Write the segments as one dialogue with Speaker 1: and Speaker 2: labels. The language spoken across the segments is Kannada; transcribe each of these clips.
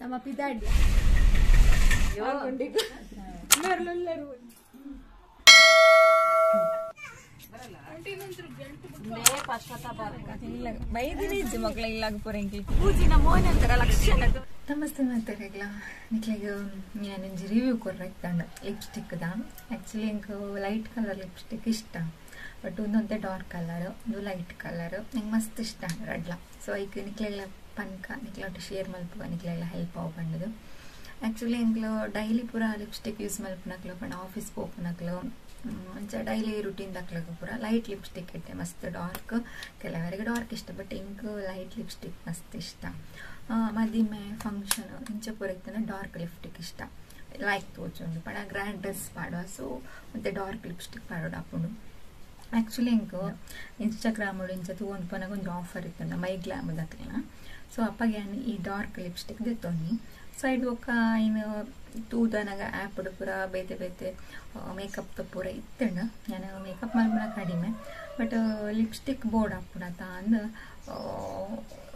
Speaker 1: ನಮ್ಮ ಪಿದಾಡಿ ಮಕ್ಕಳ ಇಲ್ಲಾಗಪುರ ಪೂಜಿನ ಮೋನಂತರ ಲಕ್ಷಣ ನಮಸ್ತೆ ಮಾತಾಡಲ್ಲ ನಿಕ್ಲಿಗೆ ನಾನೊಂದು ರಿವ್ಯೂ ಕೊರ್ರಾಯ್ತಂಡ ಲಿಪ್ಸ್ಟಿಕ್ದ ಆ್ಯಕ್ಚುಲಿ ನಂಗೆ ಲೈಟ್ ಕಲರ್ ಲಿಪ್ಸ್ಟಿಕ್ ಇಷ್ಟ ಬಟ್ ಒಂದೊಂದೇ ಡಾರ್ಕ್ ಕಲರ್ ಒಂದು ಲೈಟ್ ಕಲರ್ ನಂಗೆ ಮಸ್ತ್ ಇಷ್ಟ ರಡ್ಲ ಸೊ ಈಗ ನಿಕ್ಲೆಲ್ಲ ಪನ್ಕ ನಿಕ್ಲೊಟ್ಟು ಶೇರ್ ಮಲ್ಪುವ ನಿಕ್ಲೆಲ್ಲ ಹೆಲ್ಪ್ ಆಗಿ ಬಂದದು ಆ್ಯಕ್ಚುಲಿ ಎಂಗ್ಲು ಡೈಲಿ ಪೂರ ಲಿಪ್ಸ್ಟಿಕ್ ಯೂಸ್ ಮಲ್ಪನಕ್ಲು ಪಂಡ ಆಫೀಸ್ ಪೋಪನಕ್ಲು ಅಂಚ ಡೈಲಿ ರುಟೀನ್ ದಕ್ಲಗ ಪೂರ ಲೈಟ್ ಲಿಪ್ಸ್ಟಿಕ್ ಇಟ್ಟೆ ಮಸ್ತ್ ಡಾರ್ಕ್ ಕೆಲವರಿಗೆ ಡಾರ್ಕ್ ಇಷ್ಟ ಬಟ್ ಇಂಕ್ ಲೈಟ್ ಲಿಪ್ಸ್ಟಿಕ್ ಮಸ್ತ್ ಇಷ್ಟ ಮದಿಮೆ ಫಂಕ್ಷನ್ ಇಂಚ ಪೂರ ಇತ್ತನ ಡಾರ್ಕ್ ಲಿಪ್ಸ್ಟಿಕ್ ಇಷ್ಟ ಲೈಕ್ ತೋಚುಂಡು ಪಂಡ ಗ್ರ್ಯಾಂಡ್ ಡ್ರೆಸ್ ಪಾಡುವ ಸೊ ಮತ್ತೆ ಡಾರ್ಕ್ ಲಿಪ್ಸ್ಟಿಕ್ ಪಾಡೋಡು ಹಾಕೊಂಡು ಆ್ಯಕ್ಚುಲಿ ಇಂಕು ಇನ್ಸ್ಟಾಗ್ರಾಮ್ ಇಂಚ ತಗೊಂಡು ಪನಗ ಒಂದು ಆಫರ್ ಇತ್ತಂಡ ಮೈ ಗ್ಲಾಮ್ ದಕ್ಲಿನ ಸೊ ಅಪ್ಪಗೆ ಈ ಡಾರ್ಕ್ ಲಿಪ್ಸ್ಟಿಕ್ ದೆತ್ತೊಂದು ಸೈಡ್ ಒಕ್ಕ ಇನ್ನು ತೂದನಾಗ ಆ್ಯಪ್ ಪೂರ ಬೇತೆ ಬೇತೆ ಮೇಕಪ್ ಪೂರ ಇತ್ತಂಡ ನಾನು ಮೇಕಪ್ ಮಲ್ಪನ ಕಡಿಮೆ ಬಟ್ ಲಿಪ್ಸ್ಟಿಕ್ ಬೋರ್ಡ್ ಹಾಕ್ಬಿಡತ್ತ ಅಂದು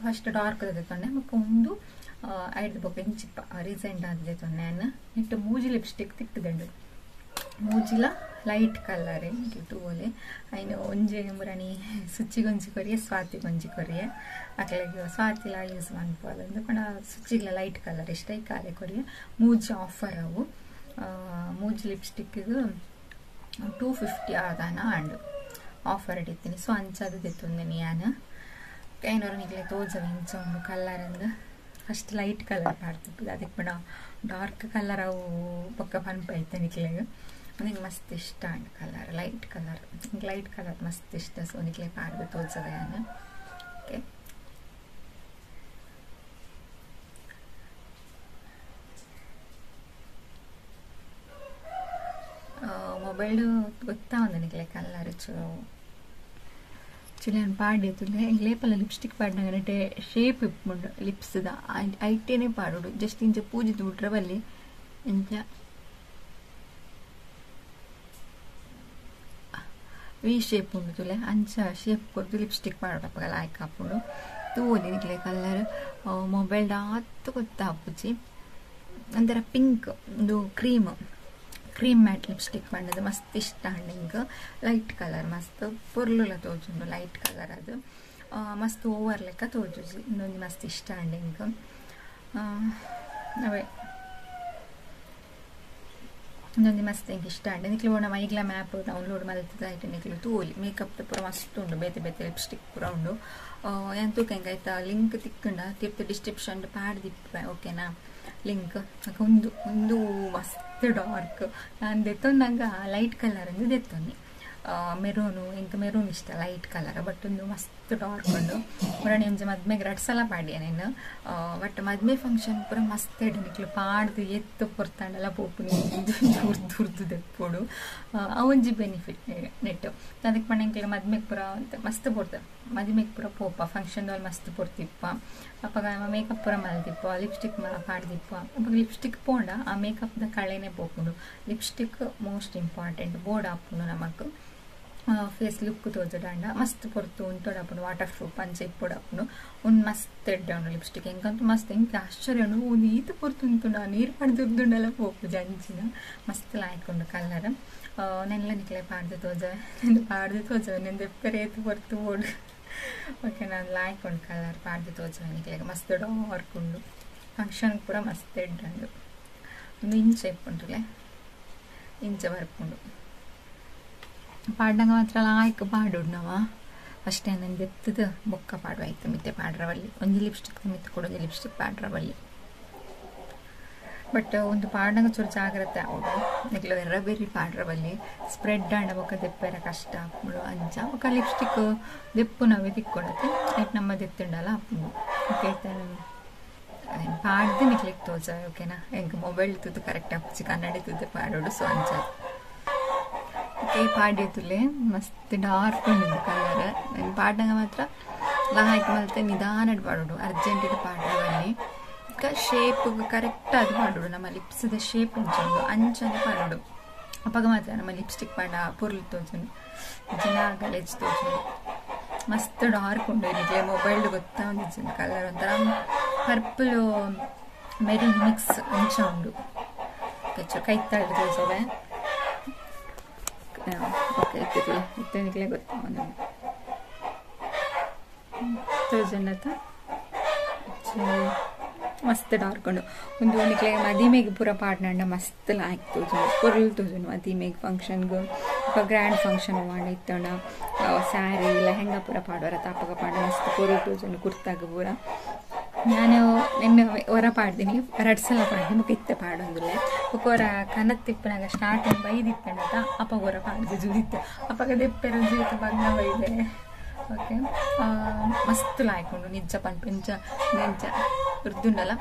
Speaker 1: ಫಸ್ಟ್ ಡಾರ್ಕ್ ತೊಂಡೆ ಮಕ್ಕ ಒಂದು ಐದು ಬೊಕ್ಕ ಇಂಚಿಪ್ಪ ರೀಸೆಂಟ್ ಆದ್ರೆ ತೊಂಡೆ ನಾನು ನೆಟ್ಟು ಮೂಜಿ ಲಿಪ್ಸ್ಟಿಕ್ ತಿಕ್ಕದಂಡು ಮೂಜಿಲ ಲೈಟ್ ಕಲರ್ ಟೂಲೆ ಅಯ್ನು ಒಂಜೆ ಮುರಣಿ ಸುಚ್ಚಿಗೊಂಜಿ ಕೊರಿಯೆ ಸ್ವಾತಿಗೊಂಜಿ ಕೊರಿಯೆ ಅಕ್ಲೆಗೆ ಸ್ವಾತಿಲ ಯೂಸ್ ಮಾಡ್ಬೋದು ಪಂಡ ಸುಚ್ಚಿಗ್ಲ ಲೈಟ್ ಕಲರ್ ಇಷ್ಟ ಈ ಕಾಲೆ ಕೊರಿಯೆ ಮೂಜಿ ಆಫರ್ ಅವು ಮೂಜಿ ಲಿಪ್ಸ್ಟಿಕ್ಗೆ 250 ಆದಾನ ಅಂಡು ಆಫರ್ ಇಟ್ಟಿದ್ದೀನಿ ಸೊ ಅಂಚದು ತೆತ್ತೊಂದೆ ನಾನು ಕೈನವ್ರು ನಿಗ್ಲೆ ತೋಜವ ಇಂಚ ಒಂದು ಕಲರ್ ಅಂದು ಫಸ್ಟ್ ಲೈಟ್ ಕಲರ್ ಪಾಡ್ತಿಪ್ಪದು ಅದಕ್ಕೆ ಪಂಡ ಡಾರ್ಕ್ ಕಲರ್ ಅವು ಪಕ್ಕ ಪನ್ಪ ಐತೆ ನಿಕ್ಲೆಗೆ ನನಗೆ ಮಸ್ತ್ ಇಷ್ಟ ಅಂಡ್ ಕಲರ್ ಲೈಟ್ ಕಲರ್ ಮಸ್ತ್ ಇಷ್ಟ ಸೊ ನಿಕ್ಲೆ ಪಾಡ್ದು ತೋಲ್ಸದ ನಾನು ಓಕೆ ಮೊಬೈಲು ಗೊತ್ತಾ ಒಂದು ನಿಕ್ಲೆ ಕಲರ್ ಚಲೋ ಆ್ಯಕ್ಚುಲಿ ನಾನು ಪಾಡ್ಯತುಲೆ ಲೇಪಲ್ಲ ಲಿಪ್ಸ್ಟಿಕ್ ಪಾಡ್ನಾಗಂటే ಶೇಪ್ ಇಪ್ಪುಂಡು ಲಿಪ್ಸ್ದ ಐಟೇನೆ ಪಾಡೋಡು ಜಸ್ಟ್ ಇಂಚ ಪೂಜಿದು ಬಿಟ್ರೆ ಬಲ್ಲಿ ಇಂಚ ವಿ ಶೇಪ್ ಉಂಡು ತುಲೆ ಅಂಚ ಶೇಪ್ ಕೊಟ್ಟು ಲಿಪ್ಸ್ಟಿಕ್ ಪಾಡೋಡಪ್ಪ ಲಾಯ್ಕ್ ಹಾಕೊಂಡು ತೂಲಿ ನಿಕ್ಲೆ ಕಲರ್ ಮೊಬೈಲ್ ಹತ್ತು ಗೊತ್ತಾ ಹಪ್ಪುಚಿ ಒಂಥರ ಪಿಂಕ್ ಒಂದು ಕ್ರೀಮ್ ಮ್ಯಾಟ್ ಲಿಪ್ಸ್ಟಿಕ್ ಪಂಡದು ಮಸ್ತ್ ಇಷ್ಟ ಹಿಂಗೆ ಲೈಟ್ ಕಲರ್ ಮಸ್ತ್ ಪೊರ್ಲುಲ ತೋಜುಂಡು ಲೈಟ್ ಕಲರ್ ಅದು ಮಸ್ತ್ ಓವರ್ ಲೆಕ್ಕ ತೋಜುಜಿ ಇನ್ನೊಂದು ಮಸ್ತ್ ಇಷ್ಟ ಹಿಂಗೆ ಅವೇ ಇನ್ನೊಂದು ಮಸ್ತ್ ಹಿಂಗೆ ಇಷ್ಟ ನಿಕ್ಲು ಓಣ ಮೈಗ್ಲ ಮ್ಯಾಪ್ ಡೌನ್ಲೋಡ್ ಮಲ್ತದ ಆಯ್ತು ನಿಕ್ಲು ತೂಲಿ ಮೇಕಪ್ ಪೂರ ಮಸ್ತ್ ಉಂಡು ಬೇತೆ ಬೇತೆ ಲಿಪ್ಸ್ಟಿಕ್ ಪೂರ ಉಂಡು ಎಂತೂ ಹೆಂಗಾಯ್ತಾ ಲಿಂಕ್ ತಿಕ್ಕಂಡ ತೀರ್ಥ ಡಿಸ್ಕ್ರಿಪ್ಷನ್ ಪ್ಯಾಡ್ ದಿಪ್ಪೆ ಓಕೆನಾ ಲಿಂಕ್ ಒಂದು ಮಸ್ತ್ ಡಾರ್ಕ್ ನಾನು ದೆತ್ತೊಂದಂಗ ಲೈಟ್ ಕಲರ್ ಅಂದು ದೆತ್ತೊಂದು ಮೆರೂನು ಇಂಕ ಮೆರೂನ್ ಇಷ್ಟ ಲೈಟ್ ಕಲರ್ ಬಟ್ ಒಂದು ಮಸ್ತ್ ಡಾರ್ಕ್ ಉಂಡು ಪುರಾಣಿ ಒಂಜ ಮದ್ಮೆಗೆ 2 ಸಲ ಪಾಡ್ಯ ನಾನು ಬಟ್ ಮದ್ಮೆ ಫಂಕ್ಷನ್ ಪೂರ ಮಸ್ತ್ ಇಡು ನಿಕ್ಲು ಪಾಡ್ದು ಎತ್ತು ಪೊರ್ತಂಡಲ್ಲ ಪೋಪು ದುರ್ದು ದೆಪ್ಪೋಡು ಒಂಜಿ ಬೆನಿಫಿಟ್ ನೆಟ್ಟು ಅದಕ್ಕೆ ಪಣ್ಣಂಕ್ಲ ಮದ್ಮೆಗೆ ಪೂರ ಮಸ್ತ್ ಪೊರ್ತಾರೆ ಮದುವೆಗೆ ಪೂರ ಪೋಪ ಫಂಕ್ಷನ್ದಲ್ಲಿ ಮಸ್ತ್ ಪೊರ್ತಿಪ್ಪ ಅಪ್ಪಾಗ ಮೇಕಪ್ ಪೂರ ಮಲ್ದಿಪ್ಪ ಲಿಪ್ಸ್ಟಿಕ್ ಪಾಡ್ದಿಪ್ಪ ಅಪ್ಪಾಗ ಲಿಪ್ಸ್ಟಿಕ್ ಪೋಂಡ ಆ ಮೇಕಪ್ದ ಕಳೆನೇ ಪೋಪುಂಡು ಲಿಪ್ಸ್ಟಿಕ್ ಮೋಸ್ಟ್ ಇಂಪಾರ್ಟೆಂಟ್ ಬೋರ್ಡ್ ಹಾಪುಂಡು ನಮಕ್ ಫೇಸ್ ಲುಕ್ ತೋಜಡಾಂಡ ಮಸ್ತ್ ಪೊರ್ತು ಉಂಟೋಡಾಪುಂಡು ವಾಟರ್ ಪ್ರೂಫ್ ಅಂಚೆ ಇಪ್ಪೋಡಾಪುಂಡು ಒಂದು ಮಸ್ತ್ ಎಡ್ಡಾಂಡು ಲಿಪ್ಸ್ಟಿಕ್ ಹೆಂಗಂತೂ ಮಸ್ತ್ ಹೆಂಗೆ ಆಶ್ಚರ್ಯ ಉಂಡು ಒಂದು ಈತ ಪೊರ್ತು ಉಂಟುಂಡು ನೀರು ಪಡ್ದುರ್ದುಂಡೆಲ್ಲ ಪೋಪು ಜಂಚಿನ ಮಸ್ತ್ ಲಾಯ್ಕೊಂಡು ಕಲರ್ ನೆಲ್ಲ ನಿಕ್ಲೆ ಪಾಡ್ದು ತೋಜ ನೆಂದು ಎಪ್ಪರೇತು ಪೊರ್ತು ಓಡು ಓಕೆ ನಾನು ಲಾಯ್ಕೊಂಡು ಕಲರ್ ಪಾಡ್ದು ತೋಜ ನಿಕ್ಲೆಗೆ ಮಸ್ತ್ ಡಾರ್ಕ್ ಉಂಡು ಫಂಕ್ಷನ್ ಪೂರ ಮಸ್ತ್ ಎಡ್ಡಂಡು ಒಂದು ಇಂಚ ಇಪ್ಪುಂಟುಲೆ ಇಂಚ ಬರ್ಪುಂಡು ಪಾಡ್ನಂಗ ಮಾತ್ರ ಲಾಯ್ಕ್ ಪಾಡೋಡು ನಾವ ಫಸ್ಟ್ ನಾನು ಎತ್ತದ ಬೊಕ್ಕ ಪಾಡುವಾಯ್ತು ಮಿತ್ತೆ ಪಾಡ್ರವಲ್ಲಿ ಒಂದು ಲಿಪ್ಸ್ಟಿಕ್ ಮಿತ್ತು ಕೊಡೋದು ಲಿಪ್ಸ್ಟಿಕ್ ಪಾಡ್ರವಲ್ಲಿ ಬಟ್ ಒಂದು ಪಾಡ್ನಂಗ ಚೂರು ಜಾಗ್ರತೆ ಆಗೋದು ನಿಕ್ಲು ಬೇರೆ ಪಾಡ್ರವಲ್ಲಿ ಸ್ಪ್ರೆಡ್ ಆಂಡ ಬೊಕ್ಕ ದೆಪ್ಪೆರ ಕಷ್ಟ ಹಾಕ್ಬಿಡು ಅಂಚ ಬೊಕ್ಕ ಲಿಪ್ಸ್ಟಿಕ್ ದೆಪ್ಪು ನಾವೇ ತಿಕ್ಕೊಡತ್ತೆ ಆಯ್ತು ನಮ್ಮ ದೆತ್ತುಂಡಲ್ಲ ಹಾಕ್ಬಿಡು ಓಕೆ ಪಾಡ್ದು ನಿಕ್ಲಿಕ್ಕೆ ತೋಜ ಓಕೆನಾ ಹೆಂಗೆ ಮೊಬೈಲ್ ತುದ್ದು ಕರೆಕ್ಟ್ ಹಾಕ್ಸಿ ಕನ್ನಡಿ ತುದ್ದು ಪಾಡೋಡು ಸೊ ಅಂಚ ಓಕೆ ಪಾಡ್ಯತುಲೆ ಮಸ್ತ್ ಡಾರ್ಕ್ ಉಂಡು ಕಲರ್ ಪಾಡ್ನಂಗ ಮಾತ್ರ ಲಾಯ್ಕ್ ಮಲ್ತೆ ನಿಧಾನ ಪಾಡೋಡು ಅರ್ಜೆಂಟಿಗೆ ಪಾಡ್ರವಲ್ಲಿ ಶೇಪ್ ಕರೆಕ್ಟ್ ಆಗಿ ಪಾಡೋಡು ನಮ್ಮ ಲಿಪ್ಸ್ದ ಶೇಪ್ ಉಂಚುಂಡು ಅಂಚನೆ ಪಾಡೋಡು ಅಪ್ಪಾಗ ಮಾತ್ರ ನಮ್ಮ ಲಿಪ್ಸ್ಟಿಕ್ ಪಾಡ ಪುರ್ಲಿ ತೋಜುಂಡು ಜನ ಗಲೇಜ್ ತೋಜುಂಡು ಮಸ್ತ್ ಡಾರ್ಕ್ ಉಂಡು ಇದಕ್ಕೆ ಮೊಬೈಲ್ ಗೊತ್ತಾ ಒಂದಿಜ್ಜುಂಡು ಕಲರ್ ಒಂಥರ ಪರ್ಪಲ್ ಮೆರಿ ಮಿಕ್ಸ್ ಅಂಚ ಉಂಡು ಕೈ ತಳ್ಳಿದ್ರೆ ಓಕೆ ಇತ್ತನಿಕ್ಲೆ ಗೊತ್ತ ತೋಜನತ ಮಸ್ತ್ ಡಾರ್ಕೊಂಡು ಒಂದು ನಿಕ್ಲೆ ಮದಿಮೆಗೆ ಪೂರ ಪಾಡ್ನಂಡ ಮಸ್ತ್ ಲಾಯ್ಕ್ ತೋಜುಂಡು ಪೊರ್ಲು ತೋಜುಂಡು ಮದಿಮೆಗೆ ಫಂಕ್ಷನ್ಗೆ ಗ್ರ್ಯಾಂಡ್ ಫಂಕ್ಷನ್ ಮಾಡಿತ್ತಂಡ ಸ್ಯಾರಿ ಲೆಹೆಂಗಾ ಪೂರ ಪಾಡೋರ ತಾಪಗ ಪಾಡ ಮಸ್ತ್ ಪೊರ್ಲು ತೋಜುಂಡು ಕುರ್ತಾಗ ಪೂರ ನಾನು ನಿನ್ನೆ ಹೊರ ಪಾಡ್ತೀನಿ 2 ಸಲ ಪಾಡ್ತೀನಿ ಮುಖ ಇತ್ತೆ ಪಾಡೊಂದುಲ್ಲೆ ಒಕ್ಕೊರ ಕನತ್ತಿಪ್ಪನಾಗ ಸ್ಟಾರ್ಟಿಂಗ್ ಬೈದಿತ್ತಂಡತ ಅಪ್ಪ ಹೊರ ಪಾಡ್ದು ಜುದಿತ್ತೆ ಅಪ್ಪಗ ದೆಪ್ಪೆರ ಜೀವಿತ ಬಂದ ಬೈದೆ ಓಕೆ ಮಸ್ತ್ ಲಾಯ್ಕೊಂಡು ನಿಜ ಪಂಚ ನೆಂಚ ಉರ್ದುಂಡಲ್ಲ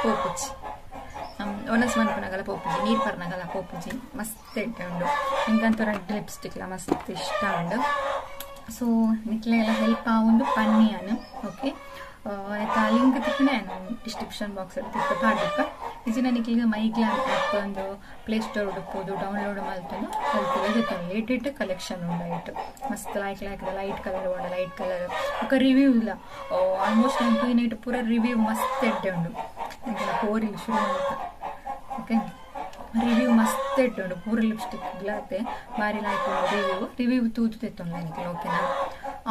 Speaker 1: ಪೋಪುಜಿ ಒನಸ್ ಮನ್ಪುನಾಗಲ್ಲ ಪೋಪುಜಿ ನೀರು ಪರ್ನಾಗಲ್ಲ ಪೋಪುಜಿ ಮಸ್ತ್ ಇಟ್ಟೆ ಉಂಡು ನಿಂಗಂತೂ ರೆಡ್ ಲಿಪ್ಸ್ಟಿಕ್ಲ ಮಸ್ತ್ ಇಷ್ಟ ಉಂಡು ಸೊ ನಿಕ್ಲೆ ಎಲ್ಲ ಹೆಲ್ಪ್ ಆವೊಂದು ಪನ್ನಿಯಾನು ಓಕೆ ಲಿಂಕ್ ತಿಕ್ಕನೆ ಡಿಸ್ಕ್ರಿಪ್ಷನ್ ಬಾಕ್ಸ್ ಅಲ್ಲಿ ತಿಕ್ಕ ಪಾಡಿಪ್ಪ ಇಜಿನ ನಿಕ್ಲಿಗೆ ಮೈಗ್ಲಾಮ್ ಆ್ಯಪ್ ಒಂದು ಪ್ಲೇ ಸ್ಟೋರ್ ಹುಡುಕ್ಬೋದು ಡೌನ್ಲೋಡ್ ಮಾಡ್ಕೊಂಡು ಕಲ್ತಿಗೆ ಜೊತೆ ಲೇಟೆಡ್ ಕಲೆಕ್ಷನ್ ಉಂಡಾಯಿತು ಮಸ್ತ್ ಲೈಕ್ ಲೈಟ್ ಕಲರ್ ಉಂಡ ಲೈಟ್ ಕಲರ್ ఒక ರಿವ್ಯೂ ಇಲ್ಲ ಆಲ್ಮೋಸ್ಟ್ ನನಗೆ ನೈಟ್ ಪೂರ ರಿವ್ಯೂ ಮಸ್ತ್ ಎಡ್ಡೆ ಉಂಡು ಕೋರಿ ಶುರು ಅಂತ ಓಕೆ ರಿವ್ಯೂ ಮಸ್ತ್ ಎಡ್ಡೆ ಉಂಡು ಪೂರ ಲಿಪ್ಸ್ಟಿಕ್ ಇಲ್ಲತ್ತೆ ಬಾರಿ ಲೈಕ್ ರಿವ್ಯೂ ತೂತು ತೆತ್ತೊಂಡು ನನಗೆ ಓಕೆನಾ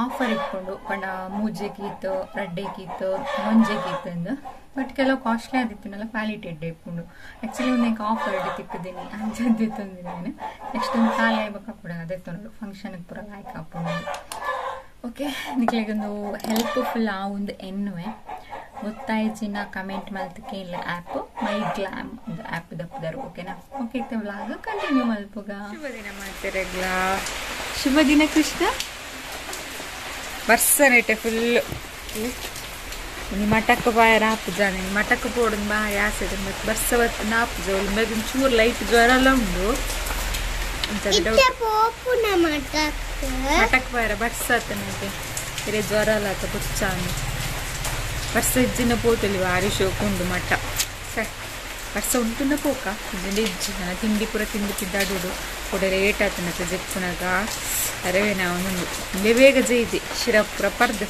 Speaker 1: ಆಫರ್ ಇಟ್ಕೊಂಡು ಪಂಡ ಮೂಜೆಗೀತು ರಡ್ಡೆಗೀತು ಮೊಂಜೆಗೀತು ಅಂದು ಬಟ್ ಕೆಲವು ಕಾಸ್ಟ್ಲಿ ಆದಿತ್ತನಲ್ಲ ಕ್ವಾಲಿಟಿ ಎಡ್ಡೆ ಇಟ್ಕೊಂಡು ಆ್ಯಕ್ಚುಲಿ ಒಂದು ಆಫರ್ ಎಡ್ಡೆ ತಿಕ್ಕಿದ್ದೀನಿ ಅಂಜದ್ದು ತಂದಿನಿ ನಾನು ನೆಕ್ಸ್ಟ್ ಒಂದು ಕಾಲು ಆಯ್ಬೇಕು ಕೂಡ ಅದೇ ತೊಂಡು ಫಂಕ್ಷನ್ಗೆ ಪೂರ ಲೈಕ್ ಹಾಕೊಂಡು ಓಕೆ ನಿಕ್ಲಿಗೊಂದು ಹೆಲ್ಪ್ಫುಲ್ ಆ ಒಂದು ಎನ್ನುವೆ ಗೊತ್ತಾಯ್ಚಿನ ಕಮೆಂಟ್ ಮಲ್ತಕ್ಕೆ ಇಲ್ಲ ಆ್ಯಪ್ ಮೈ ಗ್ಲಾಮ್ ಒಂದು ಆ್ಯಪ್ ದಪ್ಪದರು ಓಕೆನಾ ಓಕೆ ಇತ್ತ ವ್ಲಾಗ್ ಕಂಟಿನ್ಯೂ ಮಲ್ಪುಗ ಶುಭ ದಿನ ಮಾಡ್ತೀರಗ್ಲಾ ಶುಭ ದಿನ ಕೃಷ್ಣ ಬರ್ಸನೇಟೆ ಫುಲ್ ಮಟಕ್ ಬಾಯ ರಾಪುಜ ಮಟಕ್ ಪೋಡು ಬಾರಿ ಆಸೆ ಬರ್ಸವತ್ತು ನಾಪುಜ ಮೇಗಿನ ಚೂರು ಲೈಟ್ ಜ್ವರ ಎಲ್ಲ ಉಂಡು ಮಟಕ್ ಬಾಯರ ಬರ್ಸತ್ತನೈತೆ ಇರೇ ಜ್ವರ ಅಲ್ಲ ಆತ ಪುಚ್ಚಾನು ಬರ್ಸ ಇಜ್ಜಿನ ಪೋತಲಿ ಭಾರಿ ಶೋಕುಂಡು ಮಠ ಸರ್ ಬರ್ಸ ಉಂಟುನ ಪೋಕ ಇಜ್ಜಿಂದ ಇಜ್ಜಿನ ತಿಂಡಿ ಪೂರ ತಿಂಡಿ ತಿದ್ದಾಡುಡು ಕೂಡ ರೇಟ್ ಆತನಕ ಜೆಪ್ಪುನಾಗ ಅರವೇ ನಾವು ಬೇಗ ಜೈತಿ ಶಿರಪುರ ಪರ್ದು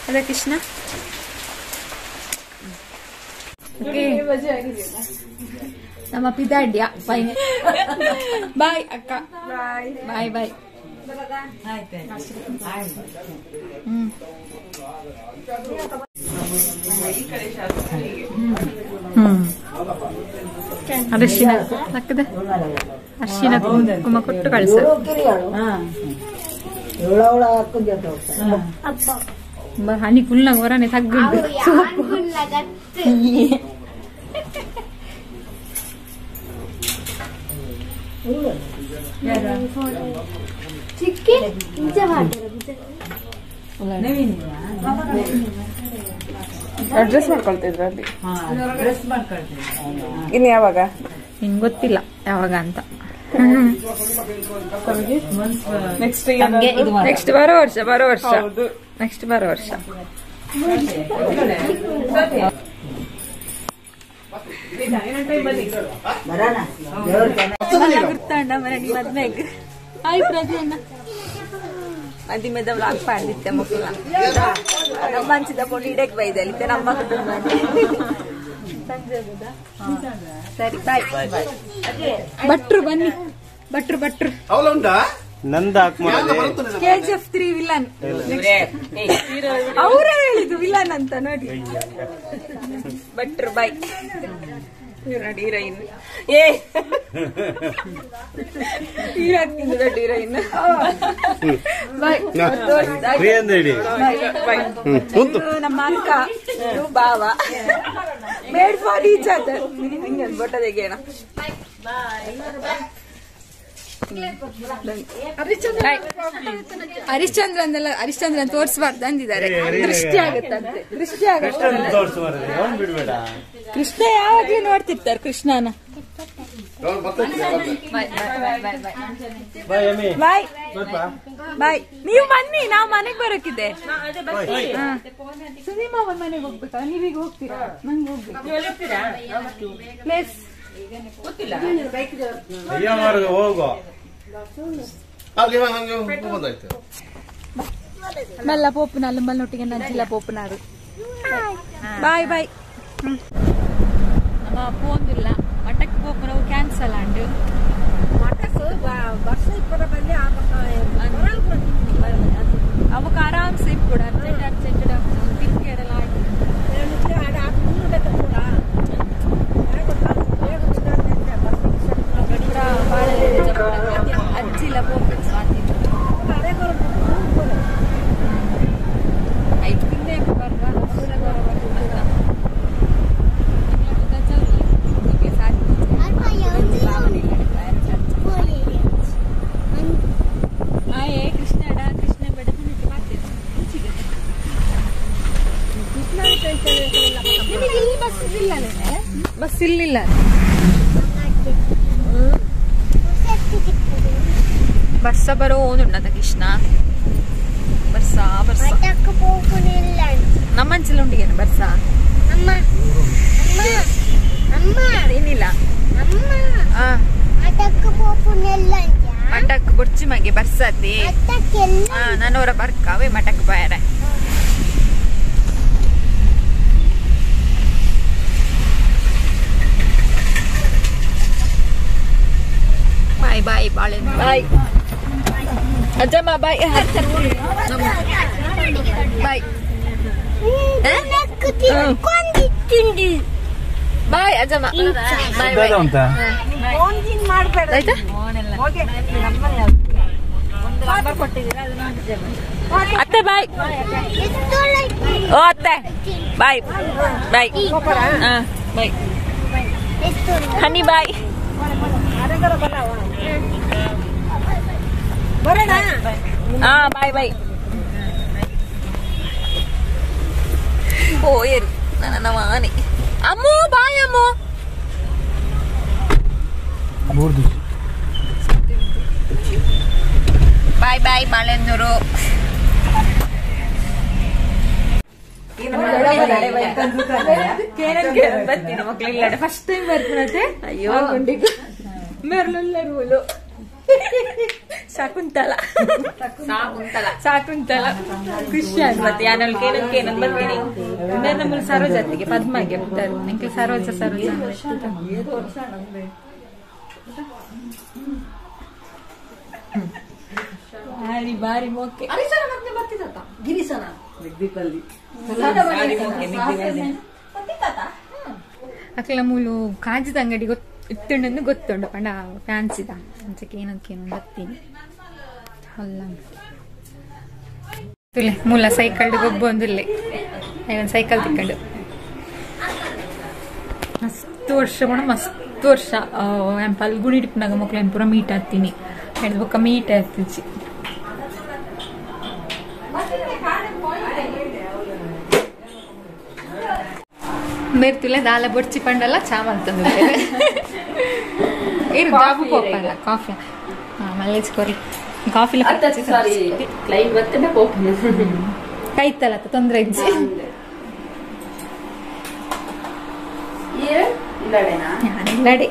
Speaker 1: ಅದ ಕೃಷ್ಣ ನಮ್ಮ ಪಿದಾಡ್ಯ ಬಾಯ್ ಬಾಯ್ ಅಕ್ಕ ಬಾಯ್ ಬಾಯ್ ಅರಿಶಿನ ಹಾಕದೆ ಅರಿಶಿನ ಕುಂಕುಮ ಕೊಟ್ಟು ಕಳಿಸ ಹನಿ ಕುಲ್ನಾಗ ಹೊರನೆ ತಗ್ಗಿಂದು
Speaker 2: ಡ್ರೆಸ್ ಮಾಡ್ಕೊಳ್ತಿದ್ರ ಅಲ್ಲಿ ಇನ್ನು ಯಾವಾಗ
Speaker 1: ನಿಂಗೆ ಗೊತ್ತಿಲ್ಲ ಯಾವಾಗ ಅಂತ ನೆಕ್ಸ್ಟ್ ಬರೋ ವರ್ಷ ನೆಕ್ಸ್ಟ್ ಬರೋ ವರ್ಷ ಗುರ್ತಾಂಡ ಮನೆ ಮದ್ಮೆಗ್ ಆಯ್ತು ರಜೆ ಅಣ್ಣ ಮದಿಮೆದ ವ್ಲಾಗ್ ಪಾಡಿತ್ತೆ ಮಕ್ಕಳ ನಮ್ಮ ಹಂಚಿದ ಕೊಂಡು ಇಡಕ್ ಬೈದಲ್ಲಿತ್ತೆ ನಮ್ಮ ಕುಟುಂಬ ಸಂಜೆ ಸರಿ ಬಾಯ್ ಭಟ್ರು ಬನ್ನಿ ಭಟ್ರು KGF 3 ವಿಲನ್ ಅವರೇ ಹೇಳಿದ್ದು ವಿಲನ್ ಅಂತ ನೋಡಿ ಭಟ್ರು ಬಾಯ್ ನೋಡಿ ಹೀರೋಯಿನ್ ದೊಡ್ಡ ಹೀರೋಯಿನ್ ನಮ್ಮ ಅಕ್ಕ ಬಾವ ಮೇಡ್ ಫಾರ್ ಈಚ್ ಅದರ್ ಹಿಂಗೆ ಬೊಟ್ಟ ತೆಗೆಯೋಣ ಹರಿಶ್ಚಂದ್ರನ್ ತೋರ್ಸ್ಬಾರ್ದು ಅಂದಿದ್ದಾರೆ ದೃಷ್ಟಿ ಆಗುತ್ತಂತೆ ಕೃಷ್ಣ ಯಾವಾಗ್ಲೂ ನೋಡ್ತಿರ್ತಾರೆ ಕೃಷ್ಣನ ಬಾಯ್ ಬಾಯ್ ನೀವು ಬನ್ನಿ ನಾವು ಮನೆಗೆ ಬರೋಕಿದೆ ಸುನೀಮಾ ಅವ್ರ ಮನೆಗೆ ಹೋಗ್ಬೇಕಾ ನೀವೀಗ ಹೋಗ್ತೀರಾ ನಂಗೆ ಹೋಗ್ಬೇಕು ಪ್ಲೇಸ್ ಗೊತ್ತಿಲ್ಲ ಮಲ್ಲ ಪೋಪುನ ಅಲ್ಲಂಬಲ್ ನೊಟ್ಟಿಗೆ ನಂಜಿಲ್ಲ ಪೋಪುನಾರು ಬಾಯ್ ಬಾಯ್. ನಮ್ಮ ಪೋಂದಿಲ್ಲ ಮಠಕ್ಕೆ ಹೋಗಿ ನಾವು ಕ್ಯಾನ್ಸಲ್ ಅಂಡು ಅವಕ್ಕೆ ಆರಾಮ್ಸೆ ಕೂಡ ಅರ್ಜೆಂಟ್ ತಿಂಕೆಡಲ್ಲ ಅಜ್ಜಿಲ್ಲ ಹೋಗ್ಬೇಕು ಸ್ವಾತಿ ಐದು ತಿಂದೆ ಬಸ್ ಇಲ್ಲಿಲ್ಲ ಬರ್ಸ ಬರೋ ಓನುಂಡ ಕೃಷ್ಣ ಬರ್ಸ ಬರ್ಸ ನಮ್ಮಂಚಿಲ್ಲ ಉಂಡಿಗೇನು ಬರ್ಸ ಏನಿಲ್ಲ ಮಟಕ್ ಬುಡ್ಚಿ ಮಗೆ ಬರ್ಸತಿ ನಾನೂರ ಬರ್ಕಾವೆ ಮಟಕ್ ಬಾಯರ ಬಾಯ್ ಬಾಯ್ ಬಾಳೆ ಬಾಯ್ ಅಜ್ಜಮ್ಮ ಬಾಯ್ ಬಾಯ್ ಬಾಯ್ ಅಜ್ಜಮ್ಮ ಬಾಯ್ ಬಾಯ್ ಆಯ್ತಾ ಅತ್ತೆ ಬಾಯ್ ಓ ಅತ್ತೆ ಬಾಯ್ ಬಾಯ್ ಬಾಯ್ ಹನಿ ಬಾಯ್ ಬಾಯ್ ಬಾಯ್ പോയരു നനവാനി അമ്മോ ബായ് അമ്മോ ಬಾಯ್ ಬಾಯ್ ಬಾಳೆನ್ನೂರು ಬರ್ತೀನಿ ಮಕ್ಳಿಲ್ಲ ಫಸ್ಟ್ ಟೈಮ್ ಬರ್ತೀನತ್ತೆ ಅಯ್ಯೋ ಮೆರ್ಲೆಲ್ಲರೂ ಶಾಕುಂತಲ ಶಾಕುಂತಲ ಖುಷಿ ಆಗ್ಬತ್ತೆ ಯಾನಲ್ಲಿ ಕೇನನ್ ಬರ್ತೀನಿ ನಮ್ಮಲ್ಲಿ ಸರೋಜತ್ತಿಗೆ ಪದ್ಮಗೆ ಬರ್ತಾರೆ ನಿಂಗೆ ಸರೋಜ ಬಾರಿ ಬಾರಿ ಮೋಕೆ ಅಕ್ಲ ಮೂಲು ಕಾಜಿದ ಅಂಗಡಿ ಇತ್ತುಂಡು ಗೊತ್ತುಂಡು ಪಂಡ ಫ್ಯಾನ್ಸಿದ ಅಂಚಕ್ಕೆ ಏನಕ್ಕೇನು ಬರ್ತೀನಿ ಅಲ್ಲ ಮೂಲ ಸೈಕಲ್ ಒಬ್ಬೊಂದಿಲ್ಲೇ ಒಂದು ಸೈಕಲ್ ತಿಕ್ಕೊಂಡು ಮಸ್ತ್ ವರ್ಷ ಮಸ್ತ್ ವರ್ಷ ಪಲ್ಗುಣಿ ಟಿಪ್ನಾಗ ಮಕ್ಳು ಪೂರ ಮೀಟ್ ಆಗ್ತೀನಿ ಬೊಕ್ಕ ಮೀಟ್ ಆಗ್ತಿಚ್ಚಿ ಮೇರ್ತುಲೆ ದಾಲ ಬೊಡ್ಚಿ ಪಂಡಲ್ಲ ಚಾಮಂತಂದು ಏನು ಜಾಬು ಪೋಪಲ್ಲ ಕಾಫಿ ಮಲ್ಲೇಜ್ಕೋರಿ ಕಾಫಿ ಕೈತಲ್ಲ ತೊಂದ್ರೆ ಇಜ್ಜಿ ಇಲ್ಲಡೆ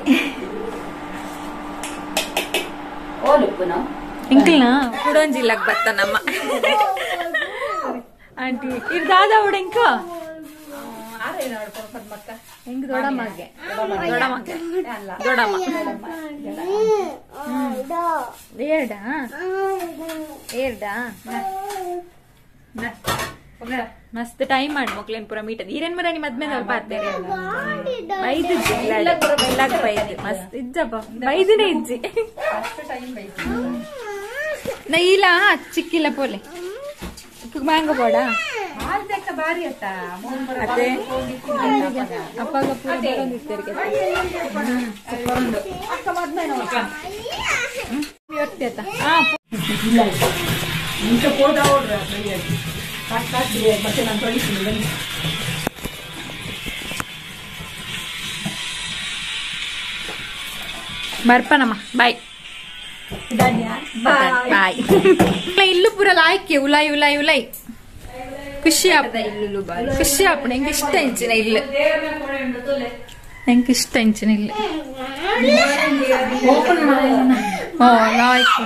Speaker 1: ಇಂಕ್ಲ್ನ ಕುಡೊಂಜಿಲ್ಲಕ್ ಬತ್ತ ನಮ್ಮ ಆಂಟಿ ಇರ್ದಾದ ಉಡೆಂಕ ಹೆಂಗ್ ದೊಡ್ಡಮ್ಮಗೆ ದೊಡ್ಡಮ್ಮ ಮಸ್ತ್ ಟೈಮ್ ಮಾಡಿ ಮಕ್ಳೇನ್ ಪೂರ ಮೀಟ್ ಈರೇನ್ ಮರ ನಿಮ್ ಮದ್ಮೇಲೆ ಅವ್ರು ಪಾತೇರಿ ಬೈದು ಬೈದು ಮಸ್ತ್ ಇಜ್ಜಪ್ಪ ಬೈದಿನೇ ಇಜ್ಜಿ ನಾ ಇಲ್ಲ ಚಿಕ್ಕಿಲ್ಲ ಪೋಲೆ ಮ್ಯಾಂಗೋ ಬೋಡ ಬಾರಿ ಅಪ್ಪಾಗ ಬರ್ಪನಮ್ಮ ಬಾಯ್ ಬಾಯ್ ಇಲ್ಲು ಪೂರ ಲಾಯ್ಕೆ ಉಲಾಯ್ ಉಲಾಯ್ ಉಲಾಯ್ ಖುಷಿ ಖುಷಿ ಆಪಣ ಹೆಂಗೆ ಇಷ್ಟ ಇಂಚಿನ ಇಲ್ಲ ಹೆಂಗೆ ಇಷ್ಟ ಇಂಚಿನ ಇಲ್ಲ ಲಾಯ್ಕು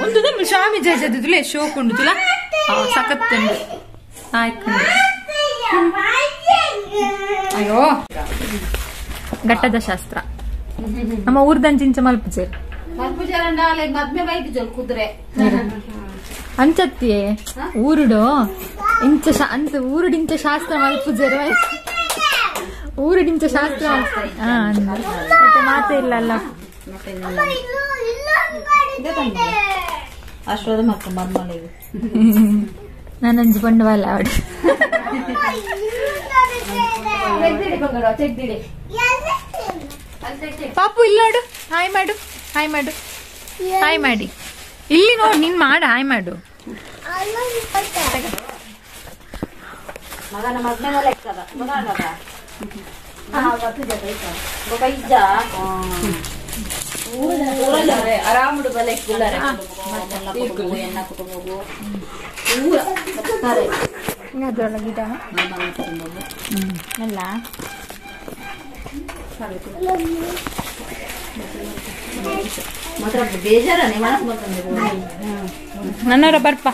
Speaker 1: ಒಂದು ಸ್ವಾಮಿ ಜಜ್ಜದಿದ್ದುಲೆ ಶೋಕ್ ಉಂಡು ತುಲ ಸಖತ್ ಉಂಡು ಆಯ್ಕೊಂಡು ಅಯ್ಯೋ ಘಟ್ಟದ ಶಾಸ್ತ್ರ ನಮ್ಮ ಊರ್ದಂಚಿಂಚ ಮಲ್ಪುಜೆ
Speaker 3: ಮದ್ಮೆ ಬೈಕ್ ಜಲ್ ಕುದ್ರೆ
Speaker 1: ಅಂಚತ್ತಿ ಊರುಡು ಇಂಚ ಅಂತ ಊರುಡಿಂಚ ಶಾಸ್ತ್ರ ಮಲ್ಪುಜರು ಊರುಡಿಂಚ ಶಾಸ್ತ್ರ ಮತ್ತೆ ಮಾತೇ ಇಲ್ಲಲ್ಲ
Speaker 3: ಅಷ್ಟೋದ ಮಕ್ಕ ಮರ್ಮಲೆ
Speaker 1: ನಾನಂಜು ಬಂಡವಾಳ ಆಡು ಪಾಪು ಇಲ್ಲಿ ನೋಡು ಹಾಯ್ ಮಾಡು ಹಾಯ್ ಮಾಡು ಹಾಯ್ ಮಾಡಿ ಇಲ್ಲಿ ನೋಡು ನೀನ್ ಮಾಡ ಹಾಯ್ ಮಾಡು
Speaker 3: ಮಗನ ಮದ್ಮೆ ಲೆಕ್ಕದ ಆರಾಮುಡು ಬಲೆ ಎಣ್ಣ ಕುಟುಂಬವು
Speaker 1: ಅದ್ರೊಳಗಿದ ಎಲ್ಲ
Speaker 3: ಮಾತ್ರ ಬೇಜಾರನೆ ಮನಸ್ಸು
Speaker 1: ನನ್ನವರ ಬರ್ಪ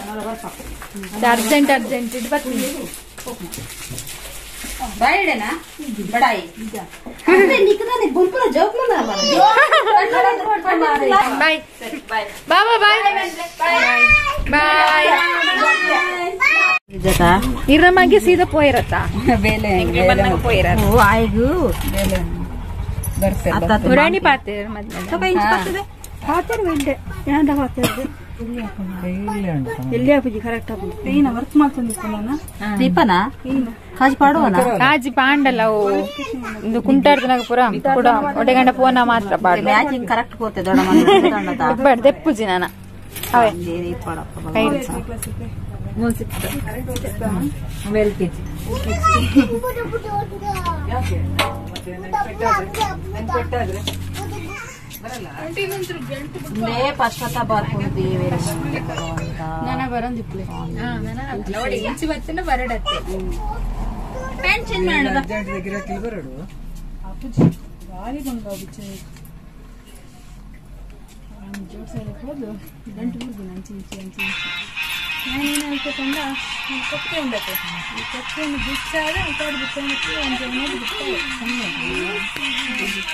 Speaker 1: ಅರ್ಜೆಂಟ್ ಇಟ್ಟು ಬರ್ತೀನಿ
Speaker 3: ಬಾಯಿಡೆನಾ ಬಡಾಯಿ
Speaker 1: ಬಾಯ್ ಬಾಬಾ ಬಾಯ್ ಬಾಯ್ ಇರಮಗೆ ಸೀದಾ ಪೋಯಿರತ್ತಾ ಆಯ್ಗು ರಾಣಿ ಪಾತೆ ಕಾಜಿ ಪಾಂಡಲ್ಲ ಇದು ಕುಂಟಾಡ್ತನಾಗ ಪುರ ಕೂಡ ಒಡೆಗಂಡ ಪೋನ ಮಾತ್ರ
Speaker 3: ಮ್ಯಾಚಿಂಗ್ ಕರೆಕ್ಟ್ ಹೋಗ್ತದೆ ದೊಡ್ಡ
Speaker 1: ದೆಪ್ಪುಜಿ ನಾನ ಅವೇ
Speaker 3: ಪಶ್ಚಾತ್ತ ಬರ್ಕೊಂತೀವಿ
Speaker 1: ಬರಡತ್ತೆ ಪ್ಯಾಂಟ್ ಚೇಂಜ್ ಮಾಡೋದ ನಾನೇನಾಯ್ತಂದ ಕೊಕ್ಕೆ ಉಂಡತ್ತೆ ಈ ಕೊಕ್ಕೆಯನ್ನು ಬಿಚ್ಚಾದ ಕಡೆ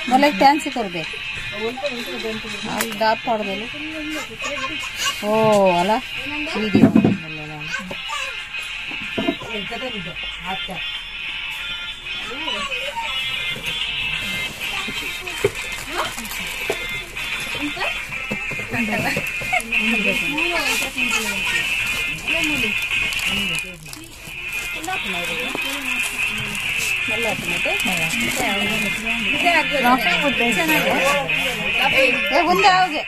Speaker 3: ಮೊದಲೇ ಟ್ಯಾನ್ಸಿ ಕೊಡ್ದೆ ಡಾಪ್ ಹೊಡೆದಲ್ಲ ಓ ಅಲ್ಲ ವಿಡಿಯೋ ಮುಂದೆ ಯಾವ್ಗೆ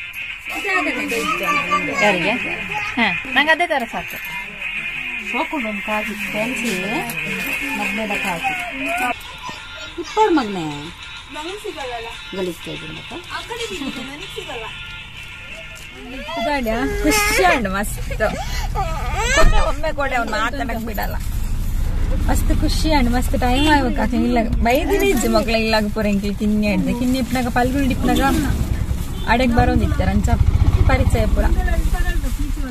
Speaker 1: ಯಾರಿಗೆ ನಂಗೆ ಅದೇ ತರ ಸಾಕು
Speaker 3: ಸೋಕೊಂಡು ಕಾಜಿ ಫ್ಯಾನ್ಸಿ ಮಗ್ನೆದ ಕಾಜಿ ಇಪ್ಪಡು ಮಗ್ನೆ ಗಲಿಸ್ತಾ ಇದ್ದೀನಿ
Speaker 1: ಖುಷಿ ಅಂಡ್ ಮಸ್ತ್ ಒಮ್ಮೆ ಕೊಡೆ ಅವ್ನು ಮಾತಾಡಕ್ ಬಿಡಲ್ಲ ಮಸ್ತ್ ಖುಷಿ ಅಂಡ್ ಮಸ್ತ್ ಟೈಮ್ ಆಗ್ಬೇಕು ಇಲ್ಲ ಬೈದಿರಿ ಇಜ್ಜು ಮಕ್ಳ ಇಲ್ಲಾಗ ಪೂರ ಇಂಕ್ಲಿ ಕಿನ್ನೆ ಹಿಡ್ದೆ ಕಿನ್ನೆ ಇಪ್ಪನಾಗ ಪಲ್ಗುಂಡಿ ಇಪ್ಪನಾಗ ಅಡೆಗ್ ಬರೋದಿತ್ತಾರ ಅಂಚ ಪರಿಚಯ ಪುರ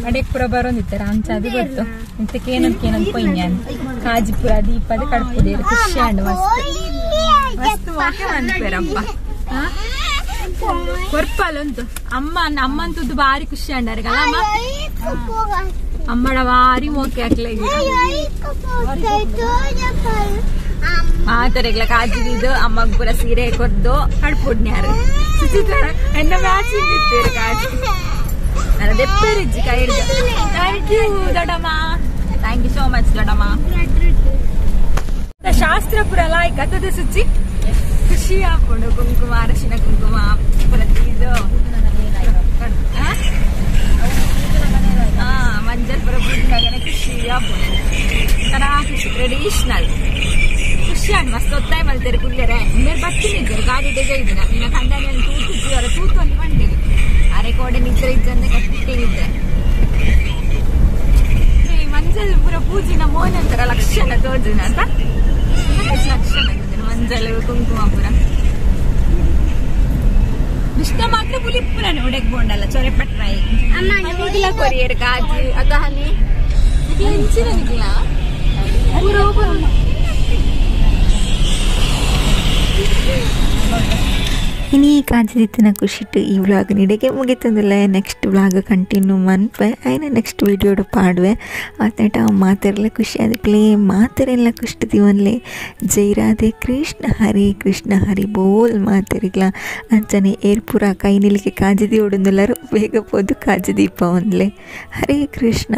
Speaker 1: ಅಡೆಗ್ ಪುರ ಬರೋದಿತ್ತಾರ ಅಂಚ ಅದು ಗೊತ್ತು ಇಂತಕ್ಕೇನಂತ ಪೊಯ್ಯ ಅಂತ ಕಾಜಿಪುರ ದೀಪದ ಕಡ್ಪುದೇರು ಖುಷಿ ಅಂಡ್ ಮಸ್ತ್ ಮಸ್ತ್ ಓಕೆ ಅನ್ಪೇರಪ್ಪ ಕೊರ್ಪಲ್ಲಂತು ಅಮ್ಮಂತದ್ದು ಬಾರಿ ಖುಷಿ ಅಂಡಾರಿಗಲ್ಲ ಅಮ್ಮ ಅಮ್ಮಡ ಬಾರಿ ಮೋಕೆ ಹಾಕ್ಲೆ ಮಾತಾರೆಗ್ಲ ಕಾಜಿದ್ದು ಅಮ್ಮಗ್ ಪೂರ ಸೀರೆ ಕೊರ್ದು ಕಡ್ಪುಡ್ನ್ಯಾರು ಸುಚಿತ್ರ ಎನ್ನ ಮ್ಯಾಚಿಂಗ್ ಇತ್ತೇರು ಕಾಜಿ ನನ್ನ ದೆಪ್ಪೇರಿಜ್ಜಿ ಕೈ ಹಿಡ್ದು ಥ್ಯಾಂಕ್ ಯು ದೊಡ್ಡಮ್ಮ ಥ್ಯಾಂಕ್ ಯು ಸೋ ಮಚ್ ದೊಡ್ಡಮ್ಮ ಶಾಸ್ತ್ರ ಪುರ ಲಾಯ್ ಕಥದ ಸುಚ್ಚಿ ಖುಷಿ ಹಾಕೊಂಡು ಕುಂಕುಮ ಅರಶಿನ ಕುಂಕುಮ ಪ್ರತಿದು ಮಂಜಲ್ ಪುರ ಬೂದಿನಾಗನೆ ಖುಷಿ ಹಾಕೊಂಡು ತರ ಖುಷಿ ಟ್ರೆಡಿಷನಲ್ ಖುಷಿ ಅಂಡ್ ಮಸ್ತ್ ಒತ್ತಾಯ ಮಲ್ತಾರೆ ಕುಳ್ಳರೆ ಮೇಲೆ ಬರ್ತಿನಿದ್ದರು ಗಾಡಿ ತೆಗೆ ಇದ್ದೀನ ನಿನ್ನ ಕಂದಾನೆಯಲ್ಲಿ ತೂತಿದ್ದೀವರ ತೂತು ಅಂತ ಬಂದಿದೆ ಅರೆ ಕೋಡೆ ನಿದ್ರೆ ಇದ್ದಂತೆ ಕಟ್ಟಿದ್ದೆ ಮಂಜಲ್ ಪುರ ಪೂಜಿನ ಮೋನ ಅಂತಾರ ಲಕ್ಷಣ ತೋರ್ಜಿನ ಅಂತ ಲಕ್ಷಣ ಮಂಜಲ್ ಕುಂಕುಮ ಪುರ ಇಷ್ಟ ಮಾತ್ರ ಪುಲಿ ಪುರನೆ ಉಡೆಕ್ ಬೋಂಡಲ್ಲ ಚೊರೆ ಪಟ್ರಾಯಿ ನಿಗ್ಲ ಕೊರಿಯರ್ ಕಾಜಿ ಅಕಹಲಿ ನಿಗ್ಲ ಇಂಚಿನ ನಿಗ್ಲ ಪೂರ ಕಾಜಿದಿತ್ತಿನ ಖುಷಿಟ್ಟು ಈ ವ್ಲಾಗ್ ನಿಡೆಗೆ ಮುಗಿತಂದಿಲ್ಲ. ನೆಕ್ಸ್ಟ್ ವ್ಲಾಗ್ ಕಂಟಿನ್ಯೂ ಮನ್ಪೆ ಆಯ್ನ ನೆಕ್ಸ್ಟ್ ವೀಡಿಯೋಡು ಪಾಡುವೆ ಆತಟ ಮಾತೆರೆಲ್ಲ ಖುಷಿ ಆದಿಪ್ಲೆ ಮಾತೆರೆಲ್ಲ ಖುಷಿ ದಿವನ್ಲೆ ಜೈರಾಧೆ ಕೃಷ್ಣ ಹರಿ ಬೋಲ್ ಮಾತೆರಿಗ್ಲ ಅಂಚನೆ ಏರ್ಪುರ ಕೈ ನಿಲಿಕೆ ಕಾಜಿದಿ ಓಡೊಂದುಲ್ಲರು ಬೇಗ ಪೋದು ಕಾಜಿದೀಪ ಒಂದ್ಲೆ. ಹರೇ ಕೃಷ್ಣ.